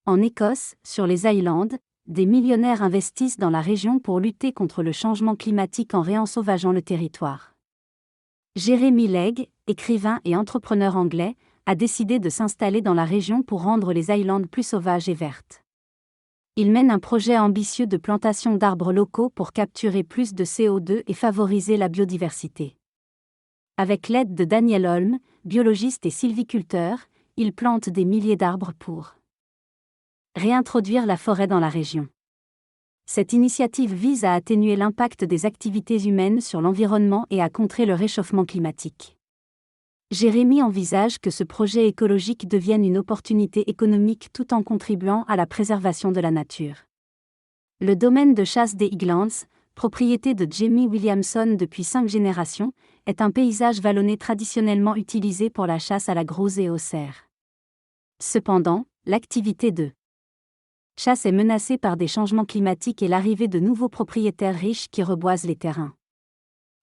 En Écosse, sur les Highlands, des millionnaires investissent dans la région pour lutter contre le changement climatique en réensauvageant le territoire. Jeremy Legg, écrivain et entrepreneur anglais, a décidé de s'installer dans la région pour rendre les Highlands plus sauvages et vertes. Il mène un projet ambitieux de plantation d'arbres locaux pour capturer plus de CO2 et favoriser la biodiversité. Avec l'aide de Daniel Holm, biologiste et sylviculteur, il plante des milliers d'arbres pour réintroduire la forêt dans la région. Cette initiative vise à atténuer l'impact des activités humaines sur l'environnement et à contrer le réchauffement climatique. Jérémy envisage que ce projet écologique devienne une opportunité économique tout en contribuant à la préservation de la nature. Le domaine de chasse des Highlands, propriété de Jamie Williamson depuis 5 générations, est un paysage vallonné traditionnellement utilisé pour la chasse à la grouse et au cerf. Cependant, l'activité de chasse est menacée par des changements climatiques et l'arrivée de nouveaux propriétaires riches qui reboisent les terrains.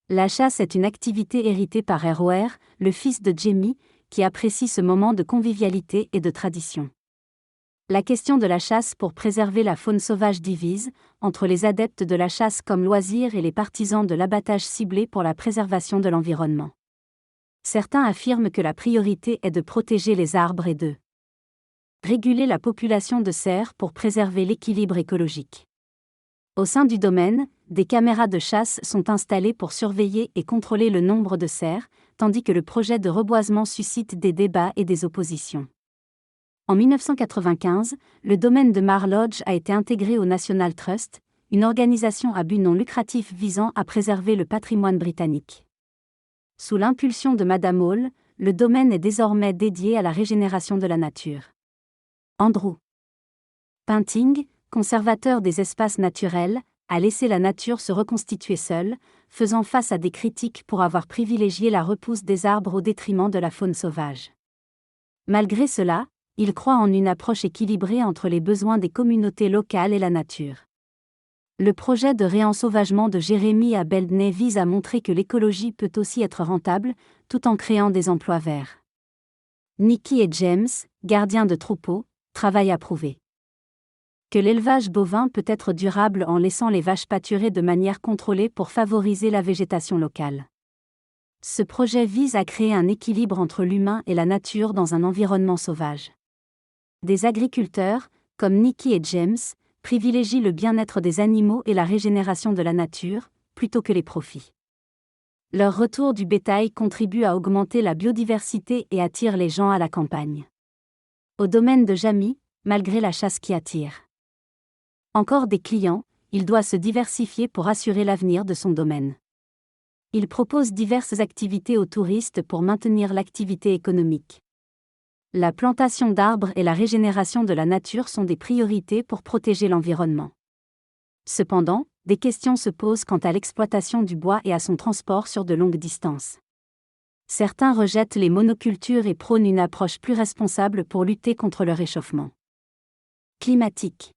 La chasse est une activité héritée par ROR, le fils de Jamie, qui apprécie ce moment de convivialité et de tradition. La question de la chasse pour préserver la faune sauvage divise, entre les adeptes de la chasse comme loisir et les partisans de l'abattage ciblé pour la préservation de l'environnement. Certains affirment que la priorité est de protéger les arbres et de réguler la population de cerfs pour préserver l'équilibre écologique. Au sein du domaine, des caméras de chasse sont installées pour surveiller et contrôler le nombre de cerfs, tandis que le projet de reboisement suscite des débats et des oppositions. En 1995, le domaine de Mar Lodge a été intégré au National Trust, une organisation à but non lucratif visant à préserver le patrimoine britannique. Sous l'impulsion de Madame Hall, le domaine est désormais dédié à la régénération de la nature. Andrew Pinting, conservateur des espaces naturels, a laissé la nature se reconstituer seule, faisant face à des critiques pour avoir privilégié la repousse des arbres au détriment de la faune sauvage. Malgré cela, il croit en une approche équilibrée entre les besoins des communautés locales et la nature. Le projet de réensauvagement de Jérémy à Beldney vise à montrer que l'écologie peut aussi être rentable, tout en créant des emplois verts. Nikki et James, gardiens de troupeaux, travaillent à prouver que l'élevage bovin peut être durable en laissant les vaches pâturer de manière contrôlée pour favoriser la végétation locale. Ce projet vise à créer un équilibre entre l'humain et la nature dans un environnement sauvage. Des agriculteurs, comme Nikki et James, privilégient le bien-être des animaux et la régénération de la nature, plutôt que les profits. Leur retour du bétail contribue à augmenter la biodiversité et attire les gens à la campagne. Au domaine de Jamie, malgré la chasse qui attire encore des clients, il doit se diversifier pour assurer l'avenir de son domaine. Il propose diverses activités aux touristes pour maintenir l'activité économique. La plantation d'arbres et la régénération de la nature sont des priorités pour protéger l'environnement. Cependant, des questions se posent quant à l'exploitation du bois et à son transport sur de longues distances. Certains rejettent les monocultures et prônent une approche plus responsable pour lutter contre le réchauffement climatique.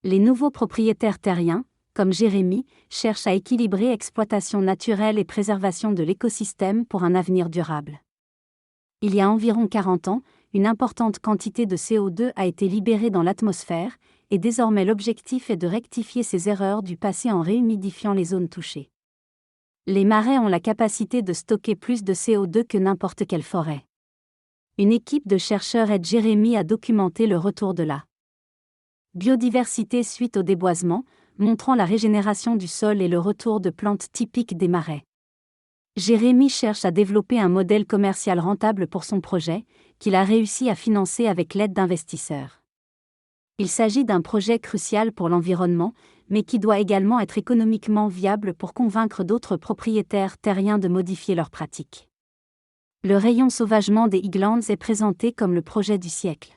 Les nouveaux propriétaires terriens, comme Jérémy, cherchent à équilibrer exploitation naturelle et préservation de l'écosystème pour un avenir durable. Il y a environ 40 ans, une importante quantité de CO2 a été libérée dans l'atmosphère, et désormais l'objectif est de rectifier ces erreurs du passé en réhumidifiant les zones touchées. Les marais ont la capacité de stocker plus de CO2 que n'importe quelle forêt. Une équipe de chercheurs aide Jérémy à documenter le retour de la biodiversité suite au déboisement, montrant la régénération du sol et le retour de plantes typiques des marais. Jérémy cherche à développer un modèle commercial rentable pour son projet, qu'il a réussi à financer avec l'aide d'investisseurs. Il s'agit d'un projet crucial pour l'environnement, mais qui doit également être économiquement viable pour convaincre d'autres propriétaires terriens de modifier leurs pratiques. Le rayon sauvagement des Highlands est présenté comme le projet du siècle.